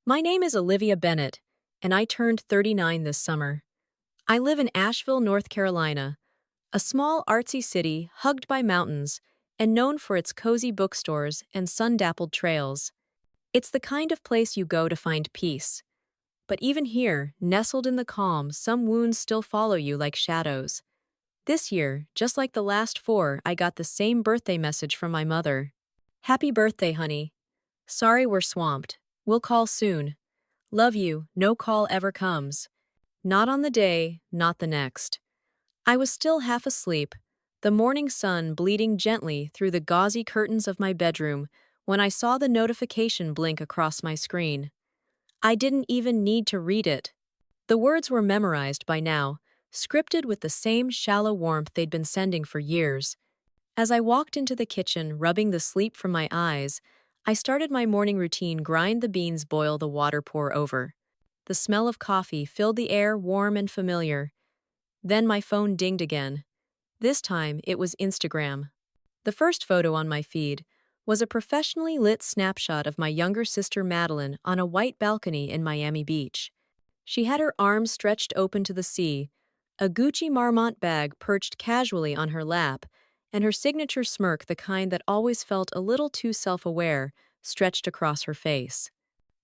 My name is Olivia Bennett, and I turned 39 this summer. I live in Asheville, North Carolina, a small artsy city hugged by mountains and known for its cozy bookstores and sun-dappled trails. It's the kind of place you go to find peace. But even here, nestled in the calm, some wounds still follow you like shadows. This year, just like the last four, I got the same birthday message from my mother. Happy birthday, honey. Sorry we're swamped. We'll call soon. Love you, no call ever comes. Not on the day, not the next. I was still half asleep, the morning sun bleeding gently through the gauzy curtains of my bedroom when I saw the notification blink across my screen. I didn't even need to read it. The words were memorized by now, scripted with the same shallow warmth they'd been sending for years. As I walked into the kitchen, rubbing the sleep from my eyes, I started my morning routine: grind the beans, boil the water, pour over. The smell of coffee filled the air, warm and familiar. Then my phone dinged again. This time, it was Instagram. The first photo on my feed was a professionally lit snapshot of my younger sister Madeline on a white balcony in Miami Beach. She had her arms stretched open to the sea, a Gucci Marmont bag perched casually on her lap, and her signature smirk, the kind that always felt a little too self-aware, stretched across her face.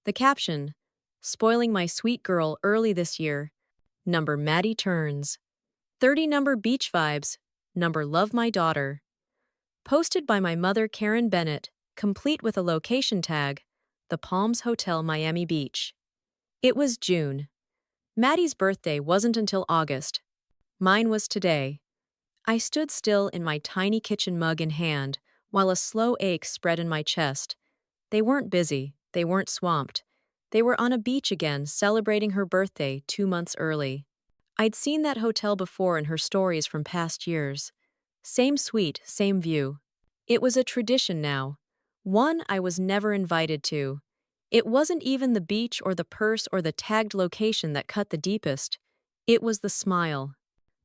The caption: spoiling my sweet girl early this year. Number Maddie turns. 30 number beach vibes. Number love my daughter. Posted by my mother Karen Bennett, complete with a location tag: the Palms Hotel, Miami Beach. It was June. Maddie's birthday wasn't until August. Mine was today. I stood still in my tiny kitchen, mug in hand, while a slow ache spread in my chest. They weren't busy, they weren't swamped. They were on a beach again, celebrating her birthday 2 months early. I'd seen that hotel before in her stories from past years. Same suite, same view. It was a tradition now. One I was never invited to. It wasn't even the beach or the purse or the tagged location that cut the deepest. It was the smile.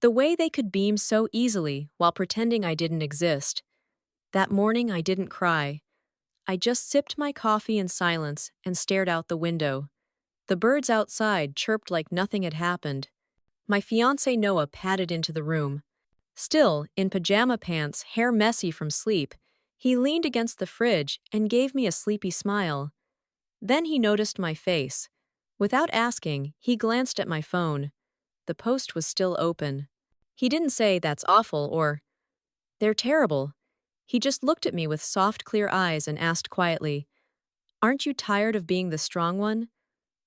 The way they could beam so easily while pretending I didn't exist. That morning I didn't cry. I just sipped my coffee in silence and stared out the window. The birds outside chirped like nothing had happened. My fiancé Noah padded into the room. Still, in pajama pants, hair messy from sleep, he leaned against the fridge and gave me a sleepy smile. Then he noticed my face. Without asking, he glanced at my phone. The post was still open. He didn't say, "That's awful," or "They're terrible." He just looked at me with soft, clear eyes and asked quietly, "Aren't you tired of being the strong one?"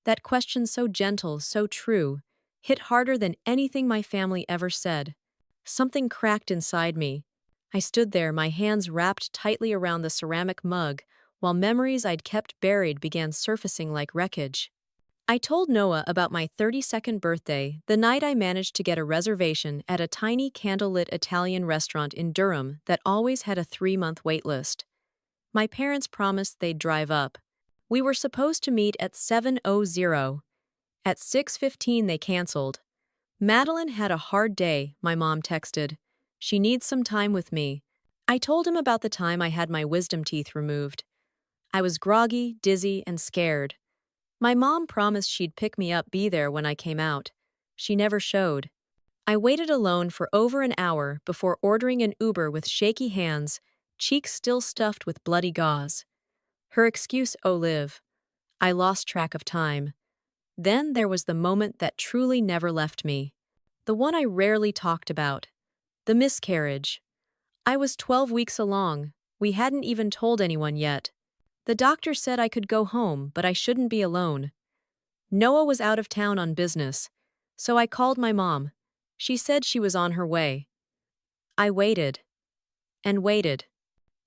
That question, so gentle, so true, hit harder than anything my family ever said. Something cracked inside me. I stood there, my hands wrapped tightly around the ceramic mug, while memories I'd kept buried began surfacing like wreckage. I told Noah about my 32nd birthday the night I managed to get a reservation at a tiny candlelit Italian restaurant in Durham that always had a 3-month wait list. My parents promised they'd drive up. We were supposed to meet at 7:00. At 6:15 they canceled. "Madeline had a hard day," my mom texted. "She needs some time with me." I told him about the time I had my wisdom teeth removed. I was groggy, dizzy, and scared. My mom promised she'd pick me up, be there when I came out. She never showed. I waited alone for over an hour before ordering an Uber with shaky hands, cheeks still stuffed with bloody gauze. Her excuse: "Olive." I lost track of time. Then there was the moment that truly never left me. The one I rarely talked about. The miscarriage. I was 12 weeks along. We hadn't even told anyone yet. The doctor said I could go home, but I shouldn't be alone. Noah was out of town on business, so I called my mom. She said she was on her way. I waited. And waited.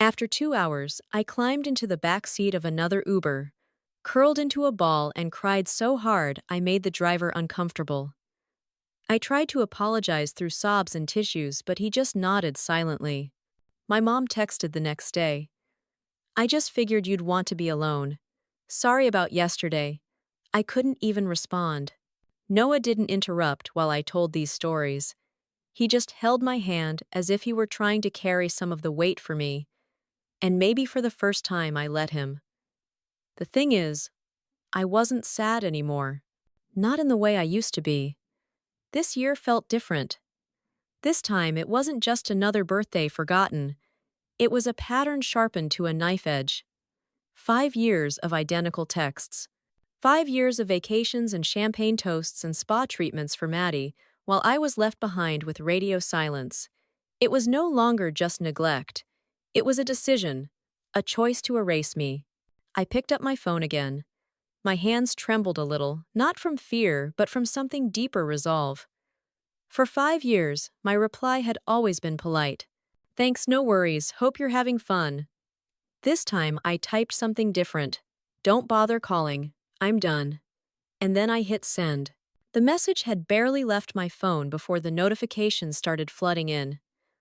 After 2 hours, I climbed into the back seat of another Uber, curled into a ball, and cried so hard I made the driver uncomfortable. I tried to apologize through sobs and tissues, but he just nodded silently. My mom texted the next day. "I just figured you'd want to be alone. Sorry about yesterday." I couldn't even respond. Noah didn't interrupt while I told these stories. He just held my hand as if he were trying to carry some of the weight for me. And maybe for the first time I let him. The thing is, I wasn't sad anymore. Not in the way I used to be. This year felt different. This time, it wasn't just another birthday forgotten. It was a pattern sharpened to a knife edge. 5 years of identical texts. 5 years of vacations and champagne toasts and spa treatments for Maddie, while I was left behind with radio silence. It was no longer just neglect. It was a decision, a choice to erase me. I picked up my phone again. My hands trembled a little, not from fear, but from something deeper resolve. For 5 years, my reply had always been polite. Thanks, no worries, hope you're having fun. This time, I typed something different. Don't bother calling. I'm done. And then I hit send. The message had barely left my phone before the notifications started flooding in.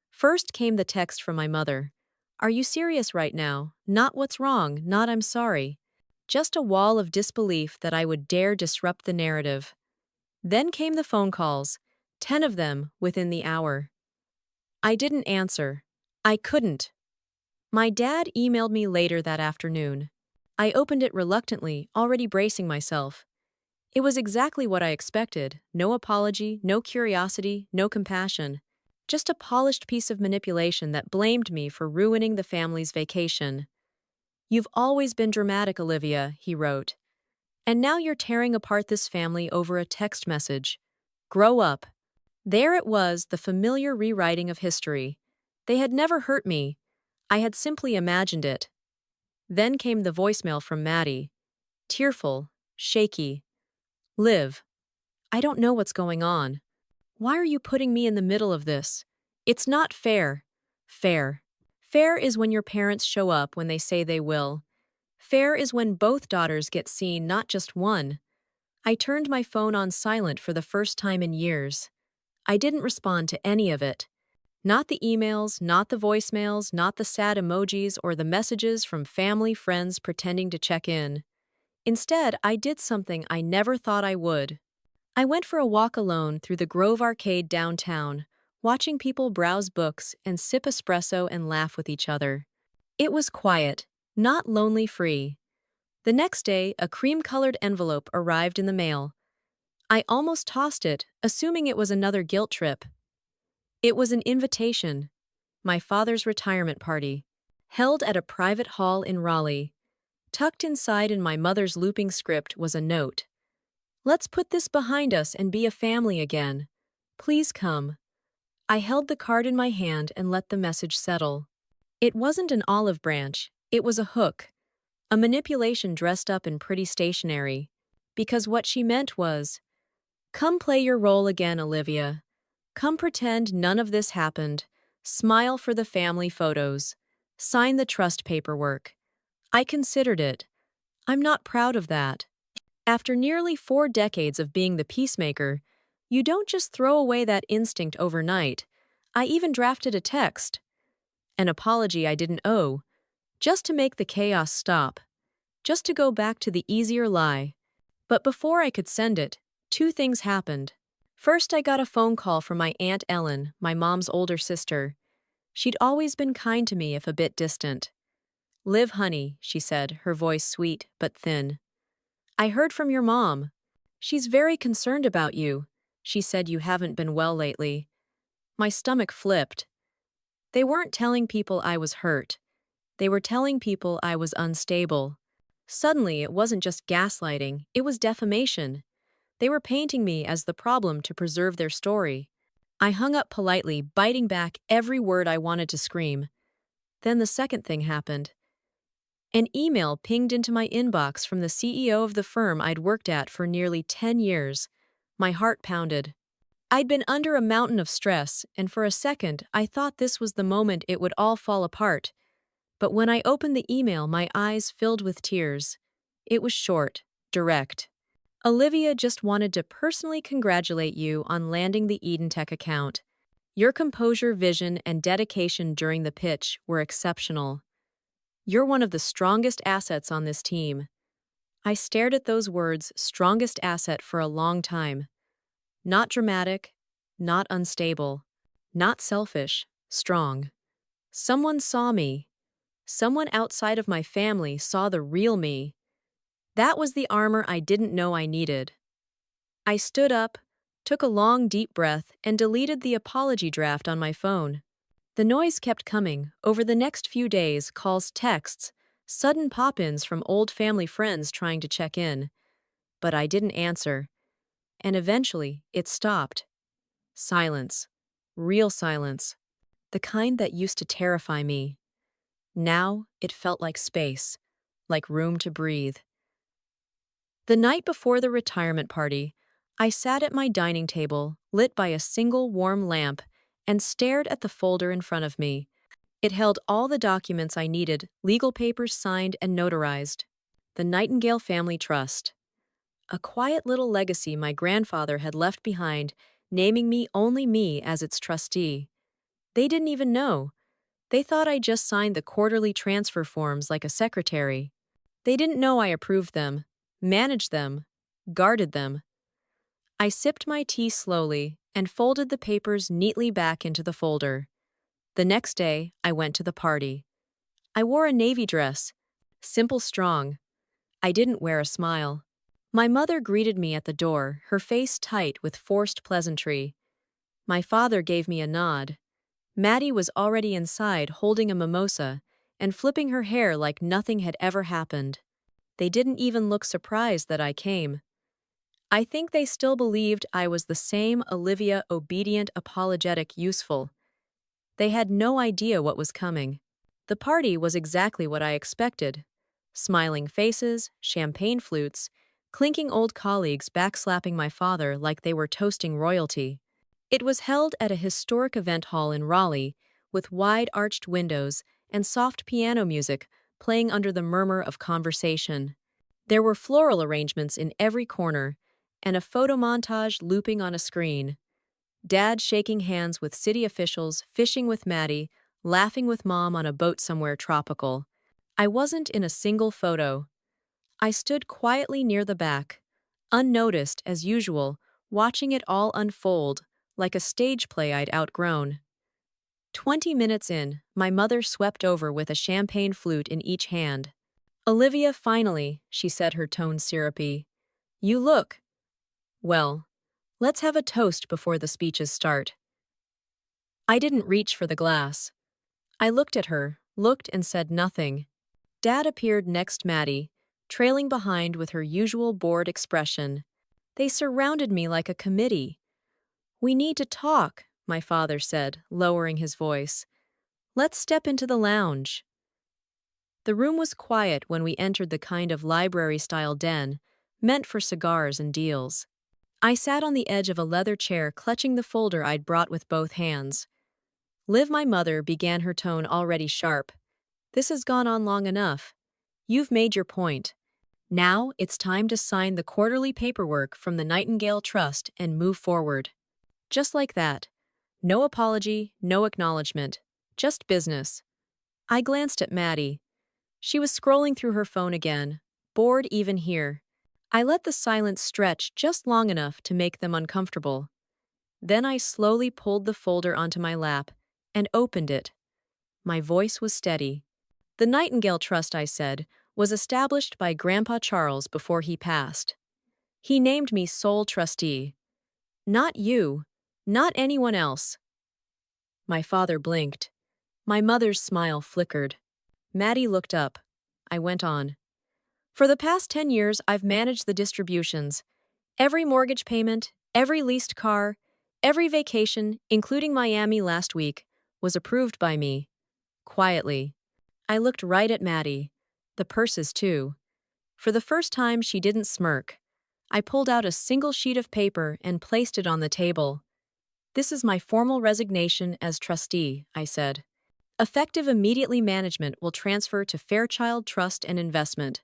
First came the text from my mother. Are you serious right now? Not what's wrong, not I'm sorry. Just a wall of disbelief that I would dare disrupt the narrative. Then came the phone calls, 10 of them within the hour. I didn't answer. I couldn't. My dad emailed me later that afternoon. I opened it reluctantly, already bracing myself. It was exactly what I expected. No apology, no curiosity, no compassion. Just a polished piece of manipulation that blamed me for ruining the family's vacation. You've always been dramatic, Olivia, he wrote. And now you're tearing apart this family over a text message. Grow up. There it was, the familiar rewriting of history. They had never hurt me. I had simply imagined it. Then came the voicemail from Maddie. Tearful, shaky. Liv, I don't know what's going on. Why are you putting me in the middle of this? It's not fair. Fair. Fair is when your parents show up when they say they will. Fair is when both daughters get seen, not just one. I turned my phone on silent for the first time in years. I didn't respond to any of it. Not the emails, not the voicemails, not the sad emojis or the messages from family friends pretending to check in. Instead, I did something I never thought I would. I went for a walk alone through the Grove Arcade downtown, watching people browse books and sip espresso and laugh with each other. It was quiet, not lonely free. The next day, a cream-colored envelope arrived in the mail. I almost tossed it, assuming it was another guilt trip. It was an invitation. My father's retirement party, held at a private hall in Raleigh. Tucked inside in my mother's looping script was a note. Let's put this behind us and be a family again. Please come. I held the card in my hand and let the message settle. It wasn't an olive branch, it was a hook. A manipulation dressed up in pretty stationery. Because what she meant was, come play your role again, Olivia. Come pretend none of this happened. Smile for the family photos. Sign the trust paperwork. I considered it. I'm not proud of that. After nearly 4 decades of being the peacemaker, you don't just throw away that instinct overnight. I even drafted a text. An apology I didn't owe. Just to make the chaos stop. Just to go back to the easier lie. But before I could send it, 2 things happened. First, I got a phone call from my Aunt Ellen, my mom's older sister. She'd always been kind to me if a bit distant. Liv, honey, she said, her voice sweet but thin. I heard from your mom. She's very concerned about you. She said you haven't been well lately. My stomach flipped. They weren't telling people I was hurt. They were telling people I was unstable. Suddenly, it wasn't just gaslighting, it was defamation. They were painting me as the problem to preserve their story. I hung up politely, biting back every word I wanted to scream. Then the second thing happened. An email pinged into my inbox from the CEO of the firm I'd worked at for nearly 10 years. My heart pounded. I'd been under a mountain of stress, and for a second, I thought this was the moment it would all fall apart. But when I opened the email, my eyes filled with tears. It was short, direct. Olivia just wanted to personally congratulate you on landing the Eden Tech account. Your composure, vision, and dedication during the pitch were exceptional. You're one of the strongest assets on this team. I stared at those words, strongest asset, for a long time. Not dramatic, not unstable, not selfish, strong. Someone saw me. Someone outside of my family saw the real me. That was the armor I didn't know I needed. I stood up, took a long, deep breath, and deleted the apology draft on my phone. The noise kept coming. Over the next few days, calls, texts, sudden pop-ins from old family friends trying to check in. But I didn't answer. And eventually, it stopped. Silence. Real silence. The kind that used to terrify me. Now, it felt like space. Like room to breathe. The night before the retirement party, I sat at my dining table, lit by a single warm lamp, and stared at the folder in front of me. It held all the documents I needed, legal papers signed and notarized. The Nightingale Family Trust. A quiet little legacy my grandfather had left behind, naming me only me as its trustee. They didn't even know. They thought I just signed the quarterly transfer forms like a secretary. They didn't know I approved them, managed them, guarded them. I sipped my tea slowly and folded the papers neatly back into the folder. The next day, I went to the party. I wore a navy dress, simple, strong. I didn't wear a smile. My mother greeted me at the door, her face tight with forced pleasantry. My father gave me a nod. Maddie was already inside holding a mimosa and flipping her hair like nothing had ever happened. They didn't even look surprised that I came. I think they still believed I was the same Olivia, obedient, apologetic, useful. They had no idea what was coming. The party was exactly what I expected. Smiling faces, champagne flutes, clinking old colleagues backslapping my father like they were toasting royalty. It was held at a historic event hall in Raleigh, with wide-arched windows and soft piano music playing under the murmur of conversation. There were floral arrangements in every corner, and a photo montage looping on a screen. Dad shaking hands with city officials, fishing with Maddie, laughing with Mom on a boat somewhere tropical. I wasn't in a single photo. I stood quietly near the back, unnoticed as usual, watching it all unfold, like a stage play I'd outgrown. 20 minutes in, my mother swept over with a champagne flute in each hand. "Olivia, finally," she said, her tone syrupy. "You look. Well, let's have a toast before the speeches start." I didn't reach for the glass. I looked at her, looked and said nothing. Dad appeared next Maddie, trailing behind with her usual bored expression. They surrounded me like a committee. "We need to talk," my father said, lowering his voice. "Let's step into the lounge." The room was quiet when we entered the kind of library-style den, meant for cigars and deals. I sat on the edge of a leather chair clutching the folder I'd brought with both hands. "Liv," my mother began, her tone already sharp. "This has gone on long enough. You've made your point. Now it's time to sign the quarterly paperwork from the Nightingale Trust and move forward." Just like that. No apology, no acknowledgement. Just business. I glanced at Maddie. She was scrolling through her phone again, bored even here. I let the silence stretch just long enough to make them uncomfortable. Then I slowly pulled the folder onto my lap and opened it. My voice was steady. "The Nightingale Trust," I said, "was established by Grandpa Charles before he passed. He named me sole trustee. Not you, not anyone else." My father blinked. My mother's smile flickered. Maddie looked up. I went on. "For the past 10 years, I've managed the distributions. Every mortgage payment, every leased car, every vacation, including Miami last week, was approved by me." Quietly. I looked right at Maddie. The purses, too. For the first time, she didn't smirk. I pulled out a single sheet of paper and placed it on the table. "This is my formal resignation as trustee," I said. "Effective immediately, management will transfer to Fairchild Trust and Investment.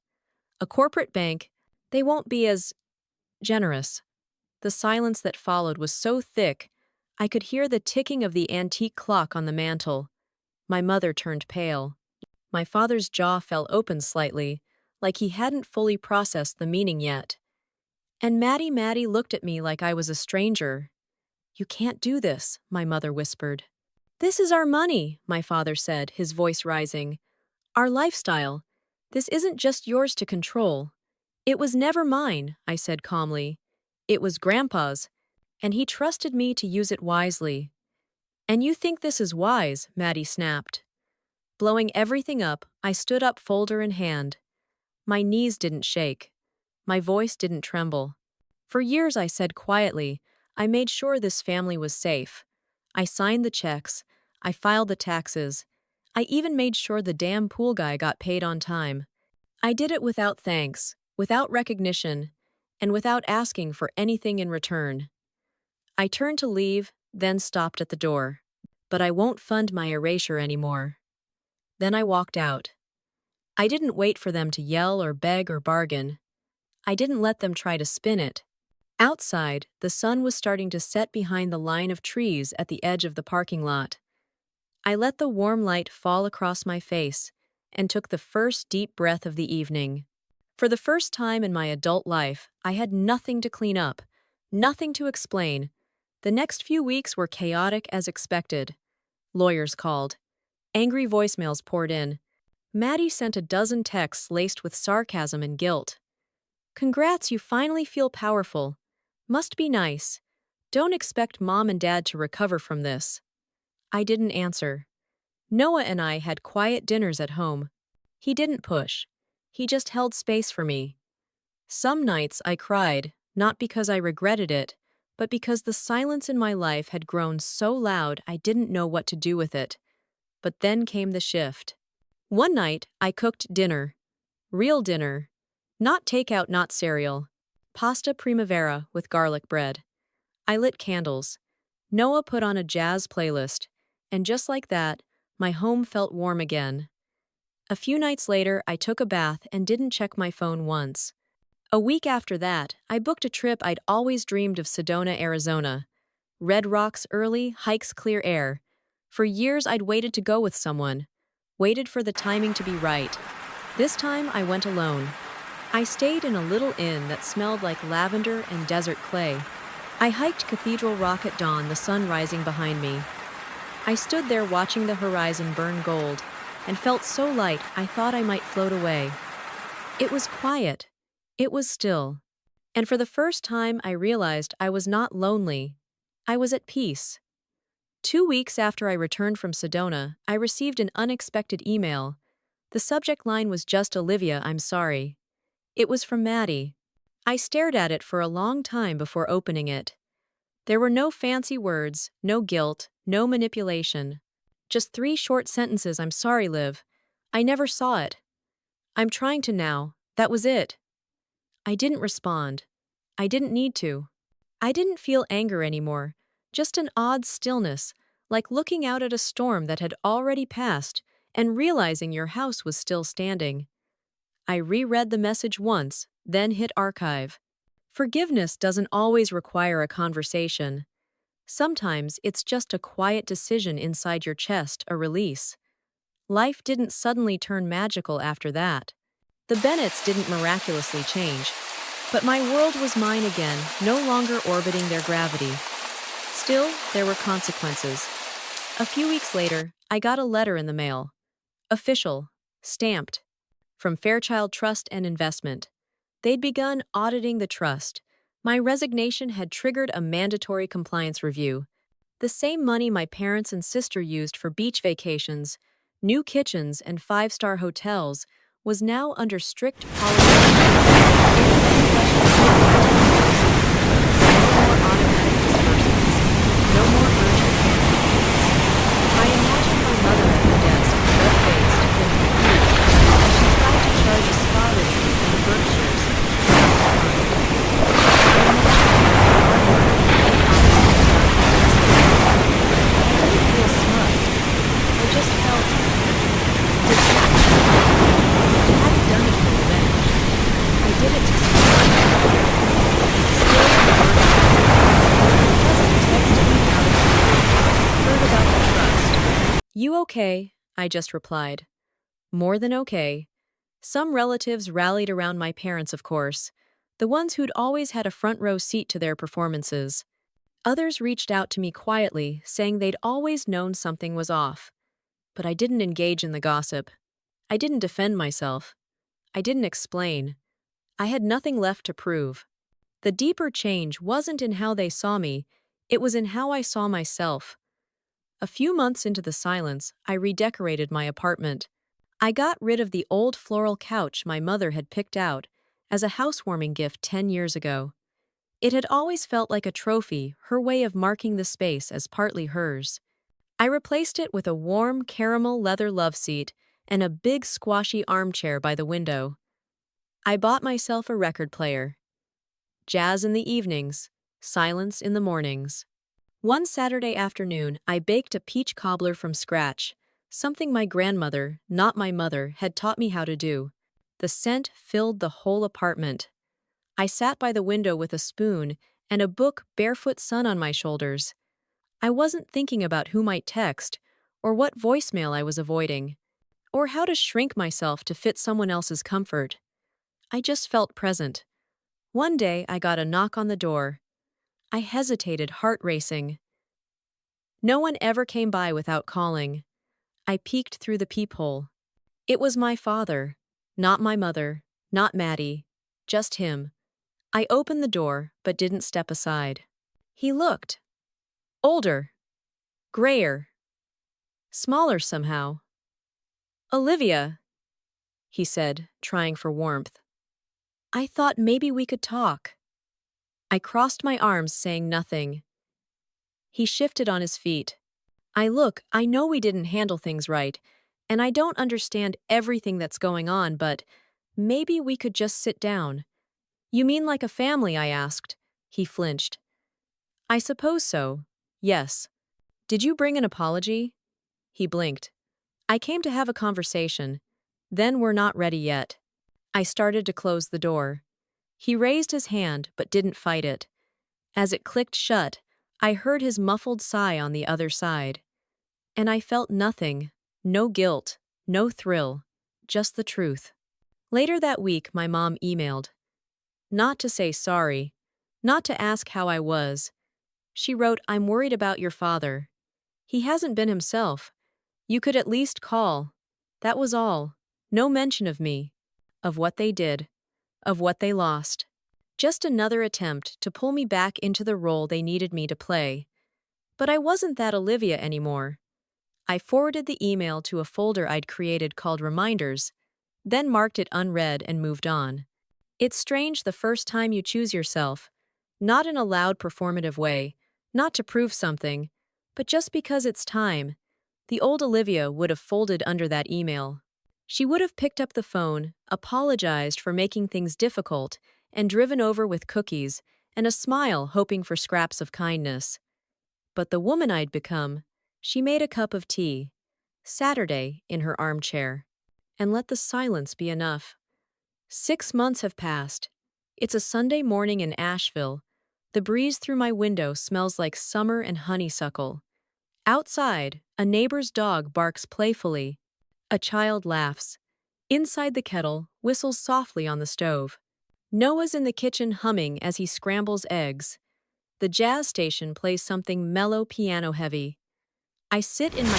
A corporate bank, they won't be as generous." The silence that followed was so thick, I could hear the ticking of the antique clock on the mantel. My mother turned pale. My father's jaw fell open slightly, like he hadn't fully processed the meaning yet. And Maddie looked at me like I was a stranger. "You can't do this," my mother whispered. "This is our money," my father said, his voice rising. "Our lifestyle. This isn't just yours to control. It was never mine, I said calmly. It was Grandpa's, and he trusted me to use it wisely. And you think this is wise, Maddie snapped. Blowing everything up, I stood up folder in hand. My knees didn't shake. My voice didn't tremble. For years I said quietly, I made sure this family was safe. I signed the checks. I filed the taxes. I even made sure the damn pool guy got paid on time. I did it without thanks, without recognition, and without asking for anything in return. I turned to leave, then stopped at the door. But I won't fund my erasure anymore. Then I walked out. I didn't wait for them to yell or beg or bargain. I didn't let them try to spin it. Outside, the sun was starting to set behind the line of trees at the edge of the parking lot. I let the warm light fall across my face and took the first deep breath of the evening. For the first time in my adult life, I had nothing to clean up, nothing to explain. The next few weeks were chaotic as expected. Lawyers called. Angry voicemails poured in. Maddie sent a dozen texts laced with sarcasm and guilt. Congrats, you finally feel powerful. Must be nice. Don't expect mom and dad to recover from this. I didn't answer. Noah and I had quiet dinners at home. He didn't push. He just held space for me. Some nights I cried, not because I regretted it, but because the silence in my life had grown so loud I didn't know what to do with it. But then came the shift. One night, I cooked dinner. Real dinner. Not takeout, not cereal. Pasta primavera with garlic bread. I lit candles. Noah put on a jazz playlist. And just like that, my home felt warm again. A few nights later, I took a bath and didn't check my phone once. A week after that, I booked a trip I'd always dreamed of: Sedona, Arizona. Red rocks early, hikes clear air. For years I'd waited to go with someone. Waited for the timing to be right. This time I went alone. I stayed in a little inn that smelled like lavender and desert clay. I hiked Cathedral Rock at dawn, the sun rising behind me. I stood there watching the horizon burn gold, and felt so light I thought I might float away. It was quiet. It was still. And for the first time I realized I was not lonely. I was at peace. 2 weeks after I returned from Sedona, I received an unexpected email. The subject line was just "Olivia, I'm sorry." It was from Maddie. I stared at it for a long time before opening it. There were no fancy words, no guilt, no manipulation. Just 3 short sentences: "I'm sorry, Liv. I never saw it. I'm trying to now." That was it. I didn't respond. I didn't need to. I didn't feel anger anymore, just an odd stillness, like looking out at a storm that had already passed and realizing your house was still standing. I reread the message once, then hit archive. Forgiveness doesn't always require a conversation. Sometimes it's just a quiet decision inside your chest, a release. Life didn't suddenly turn magical after that. The Bennetts didn't miraculously change. But my world was mine again, no longer orbiting their gravity. Still, there were consequences. A few weeks later, I got a letter in the mail. Official. Stamped. From Fairchild Trust and Investment. They'd begun auditing the trust. My resignation had triggered a mandatory compliance review. The same money my parents and sister used for beach vacations, new kitchens, and 5-star hotels was now under strict no more urgent payments. I imagined my mother at her desk, red-faced, and confused, as she tried to charge a spa retreat in the Berkshires. I didn't feel smug. I just felt disgusted. I hadn't done it for revenge. I did it to survive. Still, texted me out of the heard about the trust. You okay? I just replied. More than okay. Some relatives rallied around my parents, of course, the ones who'd always had a front row seat to their performances. Others reached out to me quietly, saying they'd always known something was off. But I didn't engage in the gossip. I didn't defend myself. I didn't explain. I had nothing left to prove. The deeper change wasn't in how they saw me, it was in how I saw myself. A few months into the silence, I redecorated my apartment. I got rid of the old floral couch my mother had picked out as a housewarming gift 10 years ago. It had always felt like a trophy, her way of marking the space as partly hers. I replaced it with a warm caramel leather loveseat and a big squashy armchair by the window. I bought myself a record player. Jazz in the evenings, silence in the mornings. One Saturday afternoon, I baked a peach cobbler from scratch, something my grandmother, not my mother, had taught me how to do. The scent filled the whole apartment. I sat by the window with a spoon and a book, barefoot sun on my shoulders. I wasn't thinking about who might text, or what voicemail I was avoiding, or how to shrink myself to fit someone else's comfort. I just felt present. One day, I got a knock on the door. I hesitated, heart racing. No one ever came by without calling. I peeked through the peephole. It was my father. Not my mother, not Maddie. Just him. I opened the door, but didn't step aside. He looked older, grayer, smaller somehow. "Olivia," he said, trying for warmth. "I thought maybe we could talk." I crossed my arms, saying nothing. He shifted on his feet. I know we didn't handle things right, and I don't understand everything that's going on, but maybe we could just sit down." "You mean like a family?" I asked. He flinched. "I suppose so. Yes. Did you bring an apology?" He blinked. "I came to have a conversation. Then we're not ready yet." I started to close the door. He raised his hand but didn't fight it. As it clicked shut, I heard his muffled sigh on the other side. And I felt nothing. No guilt, no thrill, just the truth. Later that week, my mom emailed. Not to say sorry, not to ask how I was. She wrote, "I'm worried about your father. He hasn't been himself. You could at least call." That was all. No mention of me, of what they did, of what they lost. Just another attempt to pull me back into the role they needed me to play. But I wasn't that Olivia anymore. I forwarded the email to a folder I'd created called Reminders, then marked it unread and moved on. It's strange the first time you choose yourself, not in a loud performative way, not to prove something, but just because it's time. The old Olivia would have folded under that email. She would have picked up the phone, apologized for making things difficult, and driven over with cookies and a smile hoping for scraps of kindness. But the woman I'd become, she made a cup of tea, Saturday, in her armchair, and let the silence be enough. 6 months have passed. It's a Sunday morning in Asheville. The breeze through my window smells like summer and honeysuckle. Outside, a neighbor's dog barks playfully. A child laughs. Inside the kettle, whistles softly on the stove. Noah's in the kitchen humming as he scrambles eggs. The jazz station plays something mellow piano heavy. I sit in my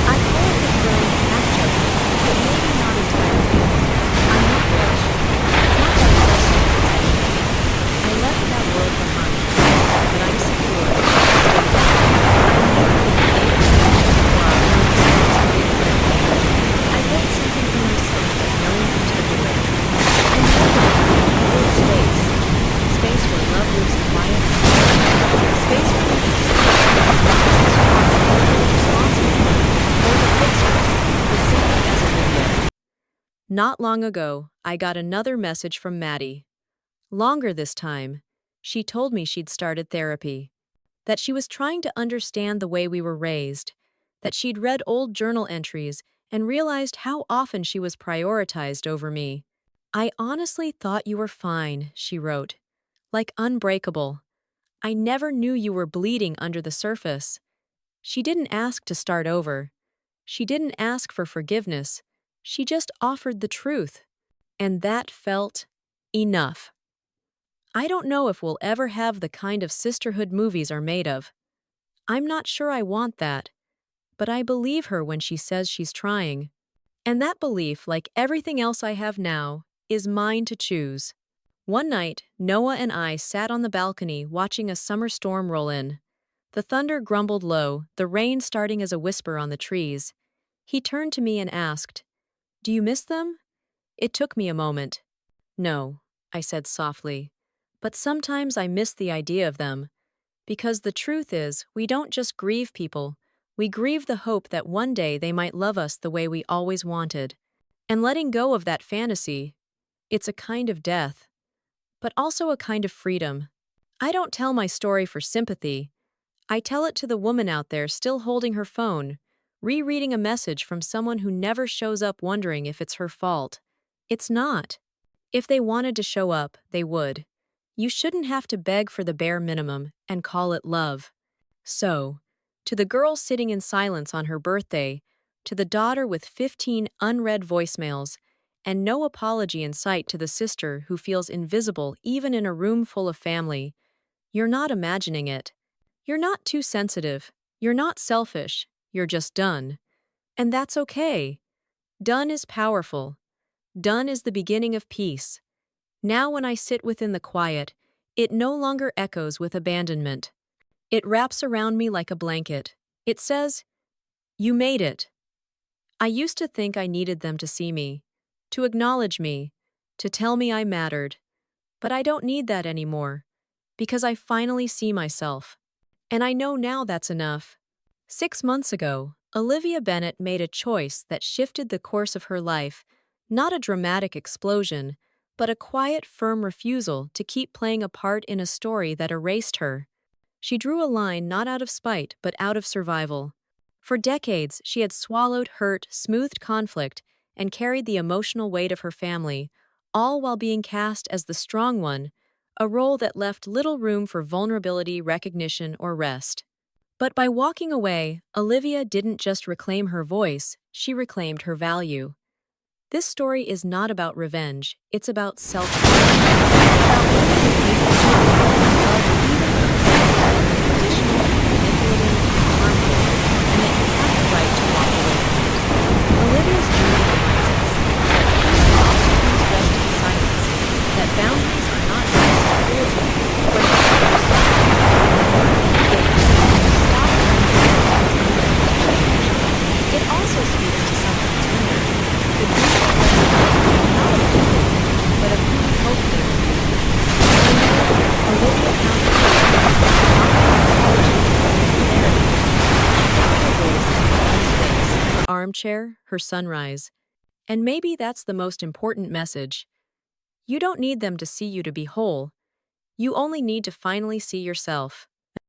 I call it the throne half judgment, but maybe not entirely. I'm not rich, not by investment. I left that world behind, but I'm secure. I built something for myself that no one can take away. I know that space, space where love lives quiet, space where we can just Not long ago, I got another message from Maddie. Longer this time. She told me she'd started therapy, that she was trying to understand the way we were raised, that she'd read old journal entries and realized how often she was prioritized over me. "I honestly thought you were fine," she wrote. "Like unbreakable. I never knew you were bleeding under the surface." She didn't ask to start over. She didn't ask for forgiveness. She just offered the truth. And that felt enough. I don't know if we'll ever have the kind of sisterhood movies are made of. I'm not sure I want that. but I believe her when she says she's trying. And that belief, like everything else I have now, is mine to choose. One night, Noah and I sat on the balcony watching a summer storm roll in. The thunder grumbled low, the rain starting as a whisper on the trees. He turned to me and asked, "Do you miss them?" It took me a moment. "No," I said softly. "But sometimes I miss the idea of them. Because the truth is, we don't just grieve people, we grieve the hope that one day they might love us the way we always wanted. And letting go of that fantasy, it's a kind of death, but also a kind of freedom. I don't tell my story for sympathy. I tell it to the woman out there still holding her phone, rereading a message from someone who never shows up wondering if it's her fault. It's not. If they wanted to show up, they would. You shouldn't have to beg for the bare minimum and call it love. So, to the girl sitting in silence on her birthday, to the daughter with 15 unread voicemails, and no apology in sight to the sister who feels invisible even in a room full of family, you're not imagining it. You're not too sensitive. You're not selfish. You're just done. And that's okay. Done is powerful. Done is the beginning of peace. Now, when I sit within the quiet, it no longer echoes with abandonment. It wraps around me like a blanket. It says, "You made it." I used to think I needed them to see me, to acknowledge me, to tell me I mattered. But I don't need that anymore, because I finally see myself. And I know now that's enough. 6 months ago, Olivia Bennett made a choice that shifted the course of her life, not a dramatic explosion, but a quiet, firm refusal to keep playing a part in a story that erased her. She drew a line not out of spite, but out of survival. For decades, she had swallowed hurt, smoothed conflict, and carried the emotional weight of her family, all while being cast as the strong one, a role that left little room for vulnerability, recognition, or rest. But by walking away, Olivia didn't just reclaim her voice, she reclaimed her value. This story is not about revenge, it's about Olivia's journey reminds us that boundaries are not just cruelty, but it also speaks to something tender, the deep not of people, but of who we hope they will be. Olivia found her armchair, her sunrise. And maybe that's the most important message. You don't need them to see you to be whole. You only need to finally see yourself.